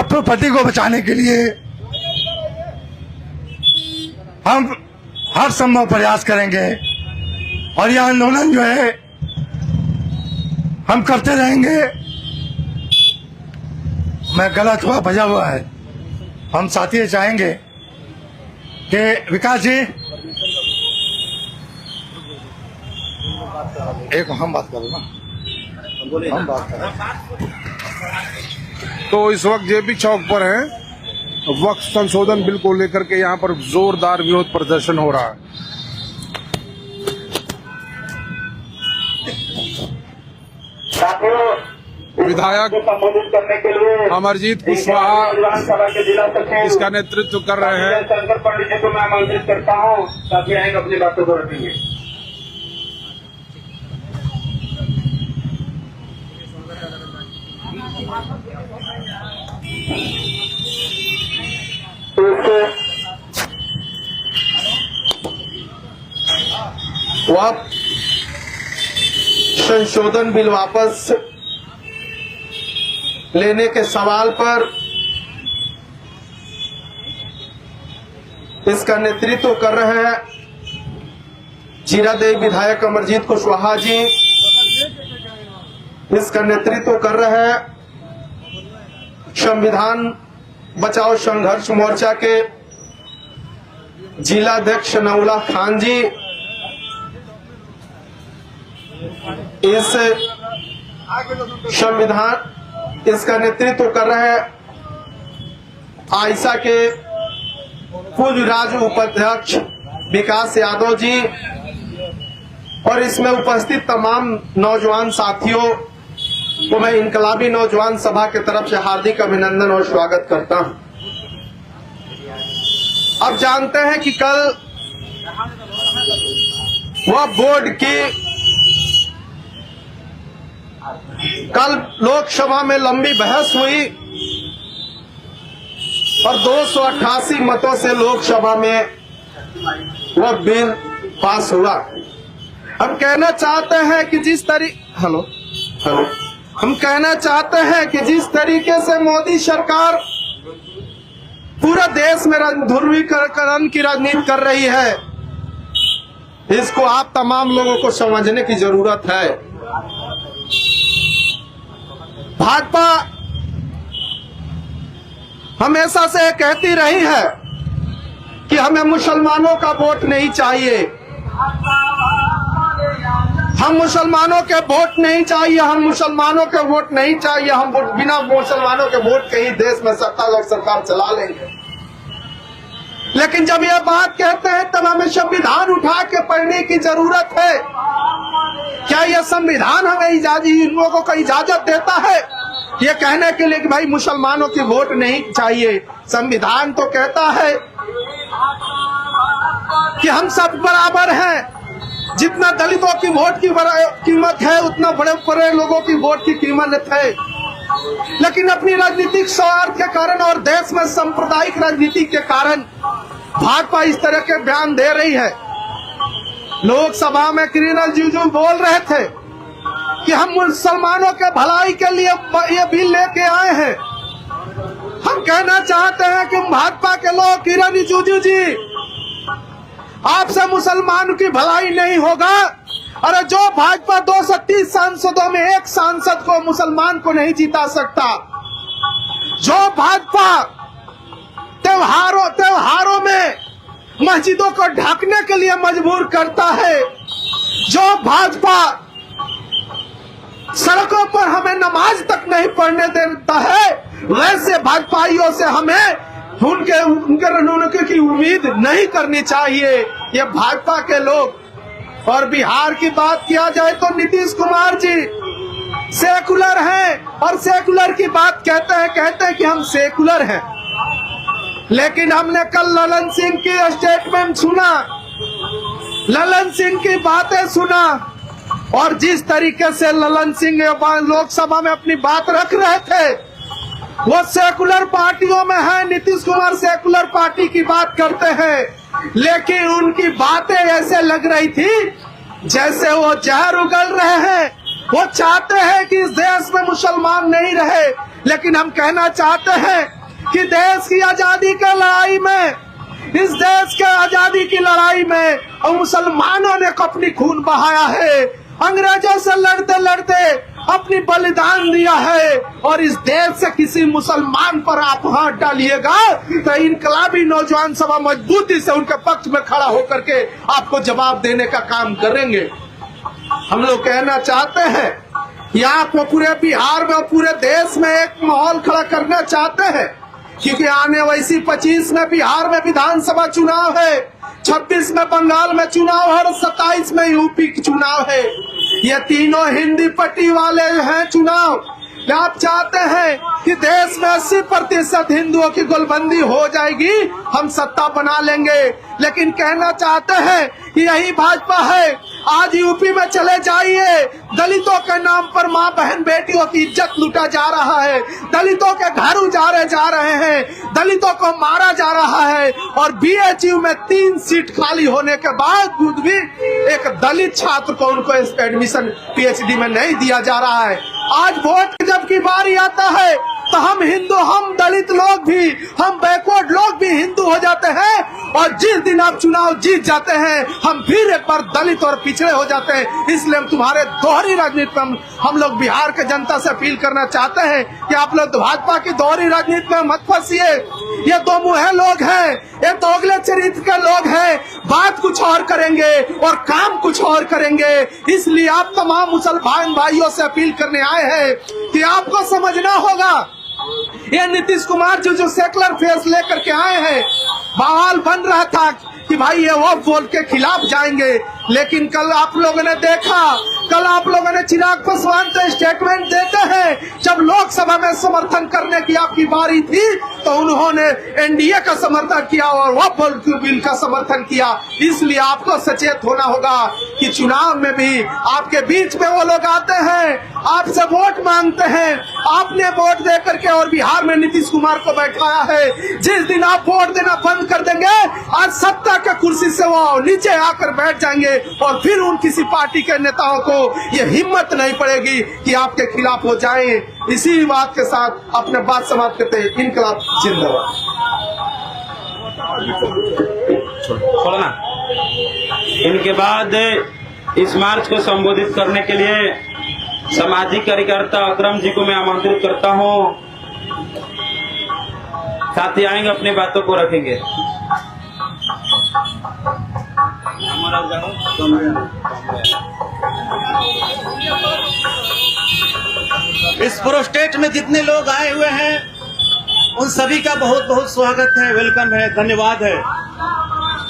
और प्रॉपर्टी को बचाने के लिए हम हर संभव प्रयास करेंगे और यह आंदोलन जो है हम करते रहेंगे। मैं गलत हुआ भजा हुआ है। हम साथी चाहेंगे कि विकास जी एक हम बात करें ना, हम बात करें। तो इस वक्त जेपी चौक पर हैं, वक्फ संशोधन बिल को लेकर के यहाँ पर जोरदार विरोध प्रदर्शन हो रहा है। विधायक अमरजीत कुशवाहा इसका नेतृत्व कर रहे हैं। शंकर पंडित जी को मैं आमंत्रित करता हूँ ताकि आएंगे अपनी बातों को रखेंगे। वक्फ संशोधन बिल वापस लेने के सवाल पर इसका नेतृत्व कर रहे हैं जीरादेव विधायक अमरजीत कुशवाहा जी। इसका नेतृत्व कर रहे हैं संविधान बचाओ संघर्ष मोर्चा के जिलाध्यक्ष नौला खान जी। इस संविधान इसका नेतृत्व कर रहे हैं आयशा के पूर्व राज्य उपाध्यक्ष विकास यादव जी और इसमें उपस्थित तमाम नौजवान साथियों को मैं इनकलाबी नौजवान सभा की तरफ से हार्दिक अभिनंदन और स्वागत करता हूं। अब जानते हैं कि कल वह बोर्ड की कल लोकसभा में लंबी बहस हुई और 288 मतों से लोकसभा में वह बिल पास हुआ। हम कहना चाहते हैं कि जिस जिस तरीके से मोदी सरकार पूरा देश में ध्रुवीकरण की राजनीति कर रही है, इसको आप तमाम लोगों को समझने की जरूरत है। भाजपा हमेशा से कहती रही है कि हमें मुसलमानों का वोट नहीं चाहिए, हम मुसलमानों के वोट नहीं चाहिए, हम मुसलमानों के वोट नहीं चाहिए, हम बिना मुसलमानों के वोट के ही देश में सत्तारूढ़ सरकार चला लेंगे। लेकिन जब यह बात कहते हैं तब हमें संविधान उठा के पढ़ने की जरूरत है। क्या यह संविधान हमें इन लोगों को इजाजत देता है ये कहने के लिए कि भाई मुसलमानों की वोट नहीं चाहिए? संविधान तो कहता है कि हम सब बराबर हैं, जितना दलितों की वोट की कीमत है उतना बड़े बड़े लोगों की वोट की कीमत है। लेकिन अपनी राजनीतिक स्वार्थ के कारण और देश में सांप्रदायिक राजनीति के कारण भाजपा इस तरह के बयान दे रही है। लोकसभा में किरण रिजिजू बोल रहे थे कि हम मुसलमानों के भलाई के लिए ये बिल लेके आए हैं। हम कहना चाहते हैं कि भाजपा के लोग, किरण रिजिजू जी, आपसे मुसलमानों की भलाई नहीं होगा। अरे जो भाजपा 230 सांसदों में एक सांसद को मुसलमान को नहीं जीता सकता, जो भाजपा त्योहारों में मस्जिदों को ढकने के लिए मजबूर करता है, जो भाजपा सड़कों पर हमें नमाज तक नहीं पढ़ने देता है, वैसे भाजपाइयों से हमें उनके की उम्मीद नहीं करनी चाहिए। ये भाजपा के लोग। और बिहार की बात किया जाए तो नीतीश कुमार जी सेकुलर हैं और सेकुलर की बात कहते हैं कि हम सेकुलर हैं। लेकिन हमने कल ललन सिंह की स्टेटमेंट सुना, ललन सिंह की बातें सुना, और जिस तरीके से ललन सिंह लोकसभा में अपनी बात रख रहे थे, वो सेकुलर पार्टियों में है। नीतीश कुमार सेकुलर पार्टी की बात करते हैं, लेकिन उनकी बातें ऐसे लग रही थी जैसे वो जहर उगल रहे हैं। वो चाहते हैं कि इस देश में मुसलमान नहीं रहे, लेकिन हम कहना चाहते हैं कि देश की आजादी की लड़ाई में, इस देश के आजादी की लड़ाई में मुसलमानों ने अपनी खून बहाया है, अंग्रेजों से लड़ते लड़ते अपनी बलिदान दिया है। और इस देश से किसी मुसलमान पर आप हाथ डालिएगा तो इनकलाबी नौजवान सभा मजबूती से उनके पक्ष में खड़ा होकर के आपको जवाब देने का काम करेंगे। हम लोग कहना चाहते हैं कि आप पूरे बिहार में और पूरे देश में एक माहौल खड़ा करना चाहते हैं, क्योंकि आने वाली 25 में बिहार में विधानसभा चुनाव है, 26 में बंगाल में चुनाव है और 27 में यूपी की चुनाव है। ये तीनों हिंदी पट्टी वाले हैं चुनाव। आप चाहते हैं कि देश में 80% हिंदुओं की गोलबंदी हो जाएगी, हम सत्ता बना लेंगे। लेकिन कहना चाहते हैं कि यही भाजपा है। आज यूपी में चले जाइए, दलितों के नाम पर माँ बहन बेटियों की इज्जत लूटा जा रहा है, दलितों के घर उजाड़े जा रहे हैं, दलितों को मारा जा रहा है। और बीएचयू में 3 सीट खाली होने के बावजूद भी एक दलित छात्र को उनको एडमिशन पीएचडी में नहीं दिया जा रहा है। आज वोट जब की बारी आता है तो हम हिंदू, हम दलित लोग भी, हम बैकवर्ड लोग भी हिंदू हो जाते हैं। और जिस दिन आप चुनाव जीत जाते हैं हम फिर एक बार दलित और पिछड़े हो जाते हैं। इसलिए हम तुम्हारे दोहरी राजनीति में हम लोग बिहार के जनता से अपील करना चाहते हैं कि आप लोग भाजपा की दोहरी राजनीति में मत फंसिए। ये दो मुँहे लोग हैं, ये दोगले चरित्र के लोग हैं, बात कुछ और करेंगे और काम कुछ और करेंगे। इसलिए आप तमाम मुसलमान भाइयों से अपील करने आए हैं कि आपको समझना होगा, ये नीतीश कुमार जो सेकुलर फेस लेकर के आए हैं, बवाल बन रहा था कि भाई ये वो वोट के खिलाफ जाएंगे। लेकिन कल आप लोगों ने देखा, कल आप लोगों ने चिराग पासवान तो स्टेटमेंट देते हैं, जब लोकसभा में समर्थन करने की आपकी बारी थी तो उन्होंने एनडीए का समर्थन किया और वक्फ बिल का समर्थन किया। इसलिए आपको सचेत होना होगा कि चुनाव में भी आपके बीच में वो लोग आते हैं, आपसे वोट मांगते हैं, आपने वोट दे करके और बिहार में नीतीश कुमार को बैठाया है। जिस दिन आप वोट देना बंद कर देंगे, आज सत्ता के कुर्सी से वो नीचे आकर बैठ जाएंगे और फिर उन किसी पार्टी के नेताओं को ये हिम्मत नहीं पड़ेगी कि आपके खिलाफ हो जाएं। इसी बात के साथ अपने बात समाप्त करते हैं। इनकलाब जिंदाबाद। छोड़ना। इनके बाद इस मार्च को संबोधित करने के लिए सामाजिक कार्यकर्ता अकरम जी को मैं आमंत्रित करता हूं। साथी आएंगे, अपनी बातों को रखेंगे। इस प्रोस्टेट में जितने लोग आए हुए हैं उन सभी का बहुत बहुत स्वागत है, वेलकम है, धन्यवाद है।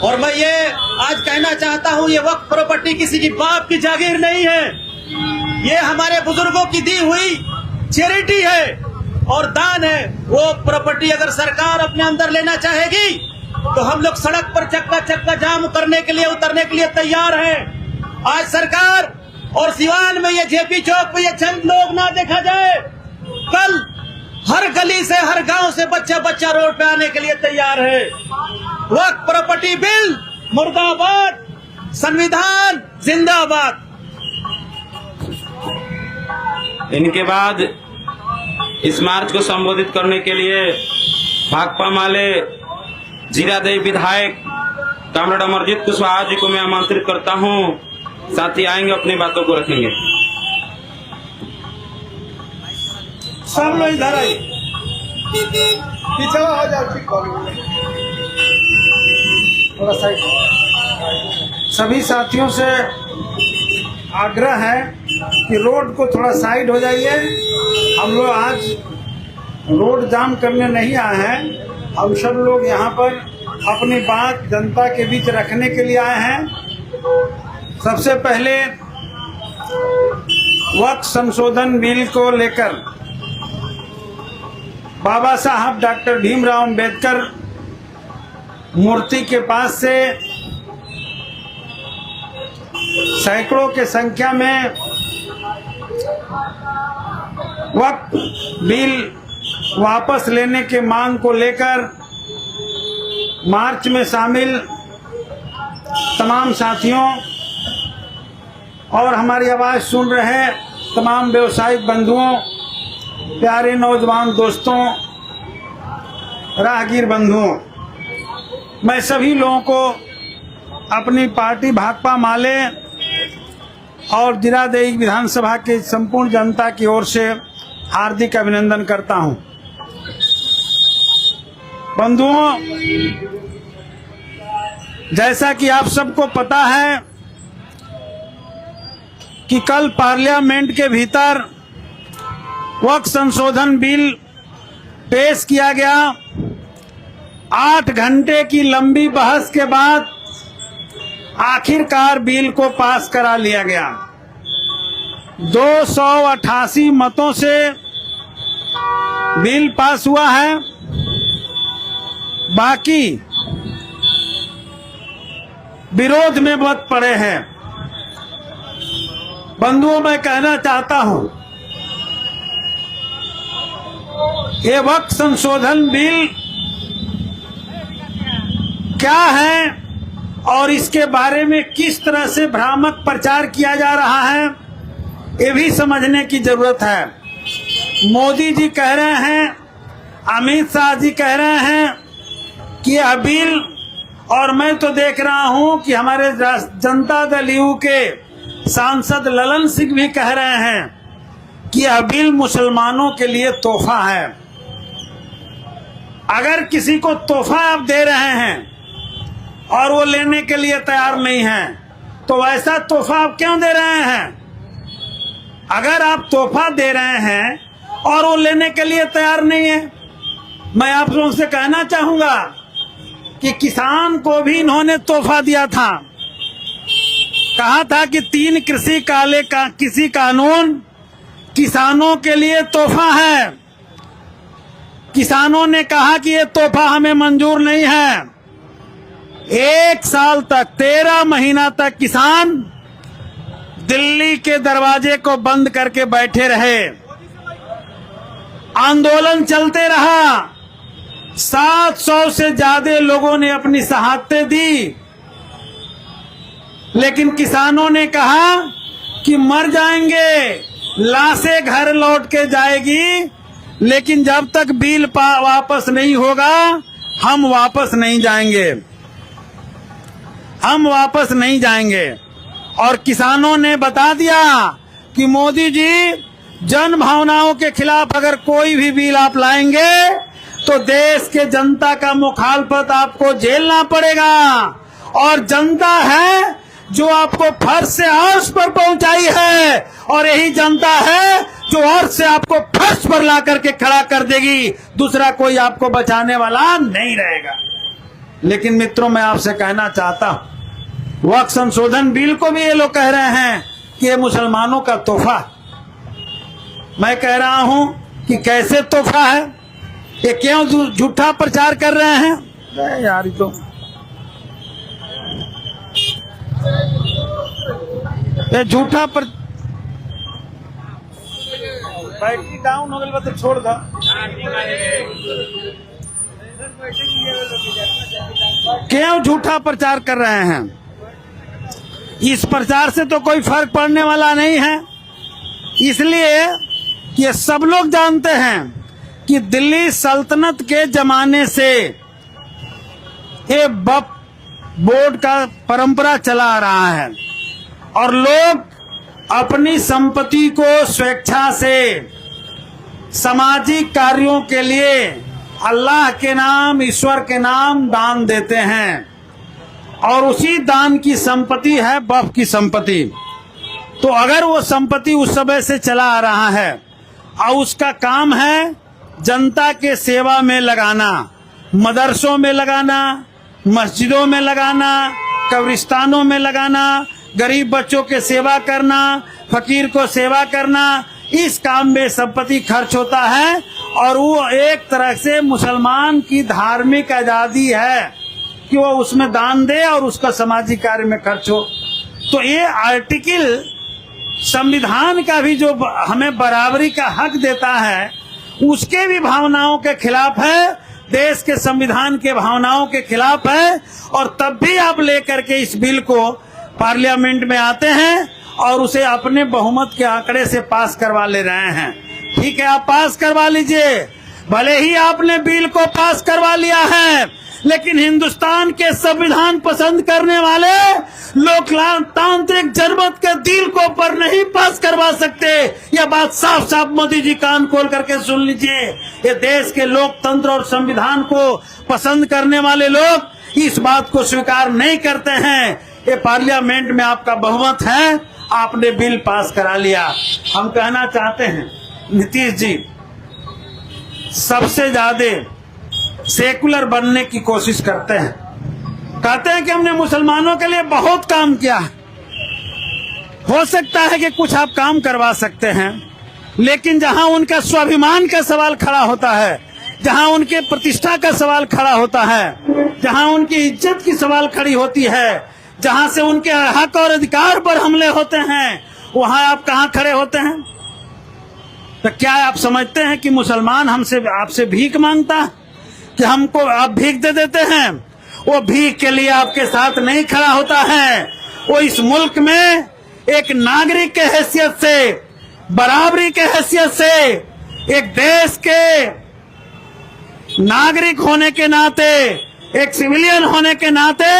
और मैं ये आज कहना चाहता हूँ, ये वक्फ प्रॉपर्टी किसी की बाप की जागीर नहीं है, ये हमारे बुजुर्गों की दी हुई चैरिटी है और दान है। वो प्रॉपर्टी अगर सरकार अपने अंदर लेना चाहेगी तो हम लोग सड़क पर चक्का जाम करने के लिए, उतरने के लिए तैयार हैं। आज सरकार और सिवान में ये जेपी चौक पे ये चंद लोग ना देखा जाए, कल हर गली से, हर गांव से बच्चा रोड पे आने के लिए तैयार है। वक्फ प्रॉपर्टी बिल मुर्दाबाद, संविधान जिंदाबाद। इनके बाद इस मार्च को संबोधित करने के लिए भाकपा माले जीरादेवी विधायक कामरेड अमरजीत कुशवाहा जी को मैं आमंत्रित करता हूं। साथी आएंगे, अपनी बातों को रखेंगे। सब लोग इधर आइए, पीछे हो जाओ, थोड़ा साइड। सभी साथियों से आग्रह है कि रोड को थोड़ा साइड हो जाइए। हम लोग आज रोड जाम करने नहीं आए हैं, हम सब लोग यहाँ पर अपनी बात जनता के बीच रखने के लिए आए हैं। सबसे पहले वक्फ संशोधन बिल को लेकर बाबा साहब डॉक्टर भीमराव अंबेडकर मूर्ति के पास से सैकड़ों के संख्या में वक्फ बिल वापस लेने के मांग को लेकर मार्च में शामिल तमाम साथियों और हमारी आवाज सुन रहे तमाम व्यवसायिक बंधुओं प्यारे नौजवान दोस्तों, राहगीर बंधुओं, मैं सभी लोगों को अपनी पार्टी भाकपा माले और जीरादेई विधानसभा की संपूर्ण जनता की ओर से हार्दिक अभिनंदन करता हूं। बंधुओं, जैसा कि आप सबको पता है कि कल पार्लियामेंट के भीतर वक्फ संशोधन बिल पेश किया गया। 8 घंटे की लंबी बहस के बाद आखिरकार बिल को पास करा लिया गया। 288 मतों से बिल पास हुआ है। बाकी विरोध में मत पड़े हैं। बंधुओं, मैं कहना चाहता हूं, ये वक्फ संशोधन बिल क्या है और इसके बारे में किस तरह से भ्रामक प्रचार किया जा रहा है, ये भी समझने की जरूरत है। मोदी जी कह रहे हैं, अमित शाह जी कह रहे हैं कि यह बिल, और मैं तो देख रहा हूं कि हमारे जनता दल यू के सांसद ललन सिंह भी कह रहे हैं कि यह बिल मुसलमानों के लिए तोहफा है। अगर किसी को तोहफा आप दे रहे हैं और वो लेने के लिए तैयार नहीं है, तो वैसा तोहफा आप क्यों दे रहे हैं? अगर आप तोहफा दे रहे हैं और वो लेने के लिए तैयार नहीं है, मैं आप लोगों से कहना चाहूंगा कि किसान को भी इन्होंने तोहफा दिया था। कहा था कि 3 कृषि कानून किसानों के लिए तोहफा है। किसानों ने कहा कि ये तोहफा हमें मंजूर नहीं है। 1 साल तक, 13 महीना तक किसान दिल्ली के दरवाजे को बंद करके बैठे रहे। आंदोलन चलते रहा। 700 से ज्यादा लोगों ने अपनी शहादतें दी, लेकिन किसानों ने कहा कि मर जाएंगे, लाशें घर लौट के जाएगी, लेकिन जब तक बिल वापस नहीं होगा हम वापस नहीं जाएंगे, हम वापस नहीं जाएंगे। और किसानों ने बता दिया कि मोदी जी, जन भावनाओं के खिलाफ अगर कोई भी बिल आप लाएंगे तो देश के जनता का मुखालफत आपको झेलना पड़ेगा। और जनता है जो आपको फर्श से अर्श पर पहुंचाई है, और यही जनता है जो अर्श से आपको फर्श पर ला करके खड़ा कर देगी। दूसरा कोई आपको बचाने वाला नहीं रहेगा। लेकिन मित्रों, मैं आपसे कहना चाहता हूं, वक्फ संशोधन बिल को भी ये लोग कह रहे हैं कि ये मुसलमानों का तोहफा। मैं कह रहा हूं कि कैसे तोहफा है, ये क्यों झूठा प्रचार कर रहे हैं? यार, ये झूठा बैटरी डाउन हो गई तो छोड़ दो। क्यों झूठा प्रचार कर रहे हैं? इस प्रचार से तो कोई फर्क पड़ने वाला नहीं है, इसलिए कि ये सब लोग जानते हैं कि दिल्ली सल्तनत के जमाने से ये वक्फ बोर्ड का परंपरा चला आ रहा है, और लोग अपनी संपत्ति को स्वेच्छा से सामाजिक कार्यों के लिए अल्लाह के नाम, ईश्वर के नाम दान देते हैं, और उसी दान की संपत्ति है वक्फ की संपत्ति। तो अगर वो संपत्ति उस समय से चला आ रहा है और उसका काम है जनता के सेवा में लगाना, मदरसों में लगाना, मस्जिदों में लगाना, कब्रिस्तानों में लगाना, गरीब बच्चों के सेवा करना, फकीर को सेवा करना, इस काम में संपत्ति खर्च होता है। और वो एक तरह से मुसलमान की धार्मिक आजादी है कि वो उसमें दान दे और उसका सामाजिक कार्य में खर्च हो। तो ये आर्टिकल संविधान का भी जो हमें बराबरी का हक देता है, उसके भी भावनाओं के खिलाफ है, देश के संविधान के भावनाओं के खिलाफ है। और तब भी आप लेकर के इस बिल को पार्लियामेंट में आते हैं और उसे अपने बहुमत के आंकड़े से पास करवा ले रहे हैं। ठीक है, आप पास करवा लीजिए। भले ही आपने बिल को पास करवा लिया है, लेकिन हिंदुस्तान के संविधान पसंद करने वाले लोकतांत्रिक जनमत के दिल को पर नहीं पास करवा सकते। यह बात साफ साफ मोदी जी कान खोल करके सुन लीजिए। ये देश के लोकतंत्र और संविधान को पसंद करने वाले लोग इस बात को स्वीकार नहीं करते हैं। ये पार्लियामेंट में आपका बहुमत है, आपने बिल पास करा लिया। हम कहना चाहते हैं नीतीश जी सबसे ज्यादा सेकुलर बनने की कोशिश करते हैं। कहते हैं कि हमने मुसलमानों के लिए बहुत काम किया है। हो सकता है कि कुछ आप काम करवा सकते हैं, लेकिन जहां उनका स्वाभिमान का सवाल खड़ा होता है, जहां उनके प्रतिष्ठा का सवाल खड़ा होता है, जहां उनकी इज्जत की सवाल खड़ी होती है, जहां से उनके हक और अधिकार पर हमले होते हैं, वहां आप कहां खड़े होते हैं? तो क्या आप समझते हैं कि मुसलमान हमसे आपसे भीख मांगता है कि हमको आप भीख दे देते हैं? वो भीख के लिए आपके साथ नहीं खड़ा होता है। वो इस मुल्क में एक नागरिक के हैसियत से, बराबरी के हैसियत से, एक देश के नागरिक होने के नाते, एक सिविलियन होने के नाते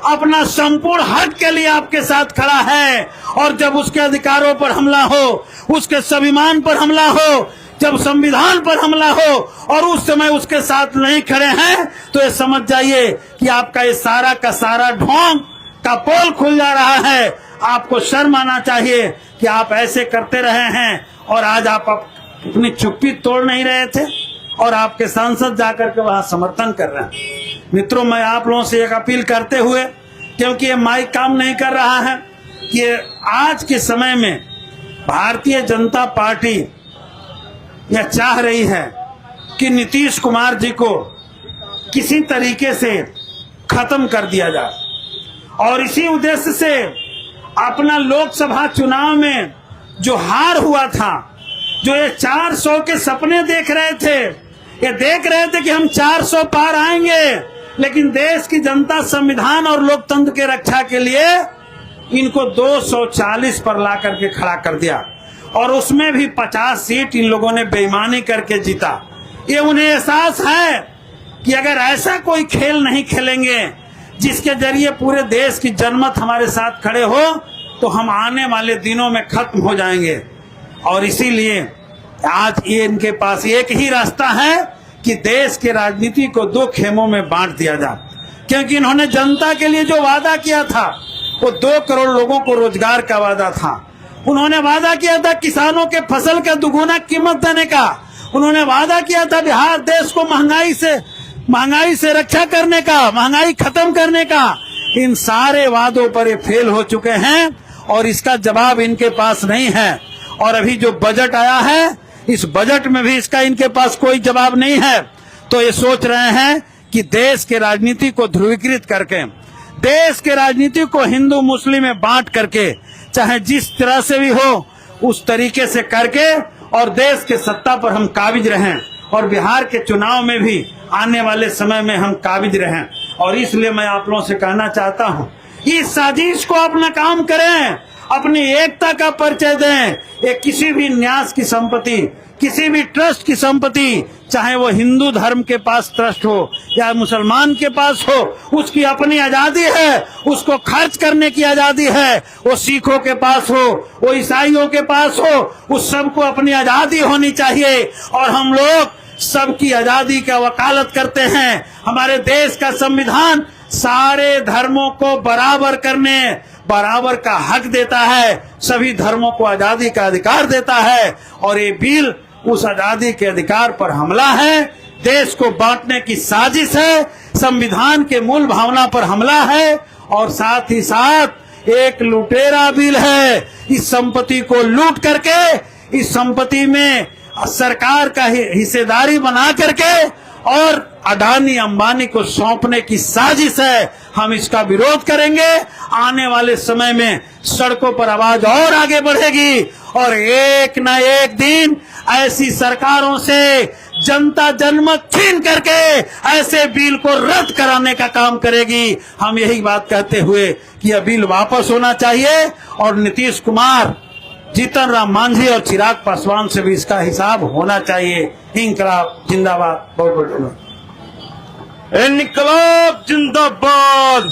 अपना संपूर्ण हक के लिए आपके साथ खड़ा है। और जब उसके अधिकारों पर हमला हो, उसके स्वाभिमान पर हमला हो, जब संविधान पर हमला हो और उस समय उसके साथ नहीं खड़े हैं, तो ये समझ जाइए कि आपका ये सारा का सारा ढोंग का पोल खुल जा रहा है। आपको शर्म आना चाहिए कि आप ऐसे करते रहे हैं और आज आप अपनी चुप्पी तोड़ नहीं रहे थे और आपके सांसद जाकर के वहां समर्थन कर रहे हैं। मित्रों, मैं आप लोगों से एक अपील करते हुए, क्योंकि ये माइक काम नहीं कर रहा है, कि आज के समय में भारतीय जनता पार्टी यह चाह रही है कि नीतीश कुमार जी को किसी तरीके से खत्म कर दिया जाए, और इसी उद्देश्य से अपना लोकसभा चुनाव में जो हार हुआ था, जो ये 400 के सपने देख रहे थे, ये देख रहे थे कि हम 400 पार आएंगे, लेकिन देश की जनता संविधान और लोकतंत्र के रक्षा के लिए इनको 240 पर ला करके खड़ा कर दिया, और उसमें भी 50 सीट इन लोगों ने बेईमानी करके जीता। ये उन्हें एहसास है कि अगर ऐसा कोई खेल नहीं खेलेंगे जिसके जरिए पूरे देश की जनमत हमारे साथ खड़े हो, तो हम आने वाले दिनों में खत्म हो जाएंगे। और इसीलिए आज ये इनके पास एक ही रास्ता है कि देश के राजनीति को दो खेमों में बांट दिया जाए, क्योंकि इन्होंने जनता के लिए जो वादा किया था वो 2 करोड़ लोगों को रोजगार का वादा था। उन्होंने वादा किया था किसानों के फसल का दुगुना कीमत देने का। उन्होंने वादा किया था बिहार देश को महंगाई से रक्षा करने का, महंगाई खत्म करने का। इन सारे वादों पर ये फेल हो चुके हैं और इसका जवाब इनके पास नहीं है। और अभी जो बजट आया है, इस बजट में भी इसका इनके पास कोई जवाब नहीं है। तो ये सोच रहे हैं कि देश के राजनीति को ध्रुवीकृत करके, देश के राजनीति को हिंदू मुस्लिम में बांट करके, चाहे जिस तरह से भी हो उस तरीके से करके, और देश के सत्ता पर हम काबिज रहें, और बिहार के चुनाव में भी आने वाले समय में हम काबिज रहें। और इसलिए मैं आप लोगों से कहना चाहता हूं, इस साजिश को अपना काम करें, अपनी एकता का परिचय दें। ये किसी भी न्यास की संपत्ति, किसी भी ट्रस्ट की संपत्ति, चाहे वो हिंदू धर्म के पास ट्रस्ट हो या मुसलमान के पास हो, उसकी अपनी आजादी है, उसको खर्च करने की आजादी है। वो सिखों के पास हो, वो ईसाइयों के पास हो, उस सबको अपनी आजादी होनी चाहिए। और हम लोग सबकी आजादी का वकालत करते हैं। हमारे देश का संविधान सारे धर्मों को बराबर का हक देता है, सभी धर्मों को आजादी का अधिकार देता है। और ये बिल उस आजादी के अधिकार पर हमला है, देश को बांटने की साजिश है, संविधान के मूल भावना पर हमला है, और साथ ही साथ एक लुटेरा बिल है। इस संपत्ति को लूट करके, इस संपत्ति में सरकार का हिस्सेदारी बना करके और अडानी अंबानी को सौंपने की साजिश है। हम इसका विरोध करेंगे। आने वाले समय में सड़कों पर आवाज और आगे बढ़ेगी, और एक न एक दिन ऐसी सरकारों से जनता जनमत छीन करके ऐसे बिल को रद्द कराने का काम करेगी। हम यही बात कहते हुए कि यह बिल वापस होना चाहिए, और नीतीश कुमार जीतन राम मांझी और चिराग पासवान से भी इसका हिसाब होना चाहिए। इंकलाब जिंदाबाद। बहुत बहुत धन्यवाद। इनकलाब जिंदाबाद।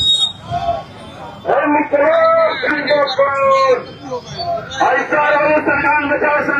ऐसा सरकार बचा